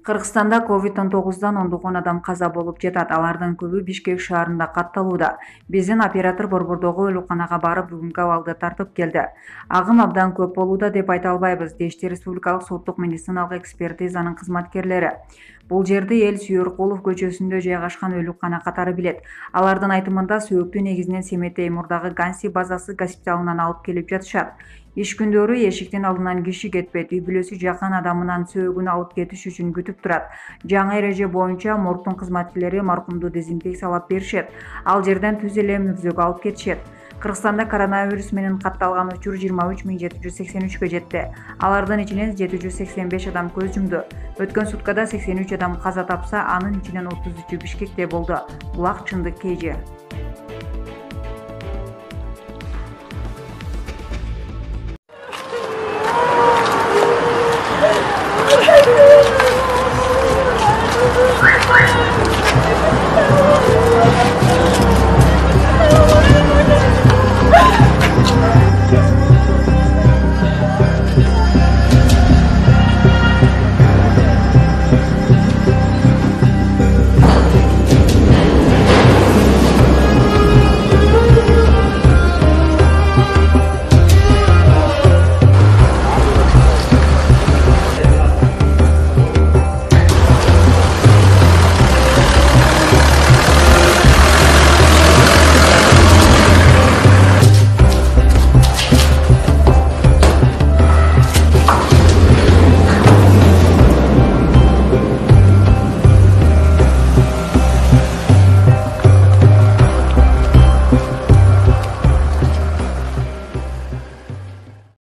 Кыргызстанда COVID-19 ондогон адам каза болуп жатат. Алардын көбү Бишкек шаарында катталууда. Биздин оператор борбордогу өлүканага барып, бүгүнкү абалды тартып келди. Агым абдан көп болууда деп айта албайбыз, дешти Республикалык соттук медициналык экспертизанын кызматкерлери. Бул жерди эл Сүйөркулов көчөсүндө жайгашкан өлүкана катары билет. Алардын айтымында сөөктү негизинен Семетей мурдагы Ганси базасы госпиталынан алып келип жатышат. Иш күндөрү эшиктин алдынан киши кетпейт, үй бүлөсү жакын адамынан сөөгүн алып кетиш үчүн күтүп турат. Жаңы эреже боюнча моргдун кызматкерлери маркумду дезинфекциялап беришет. Ал жерден түз эле мүрзөк алып кетишет. Кыргызстанда коронавирус менен катталган учур 23.783-кө жетти. Алардын ичинен 785 адам көз жумду. Өткөн суткада 83 адам каза тапса, анын ичинен 33-ü Бишкекте болду. Булак чындык KG.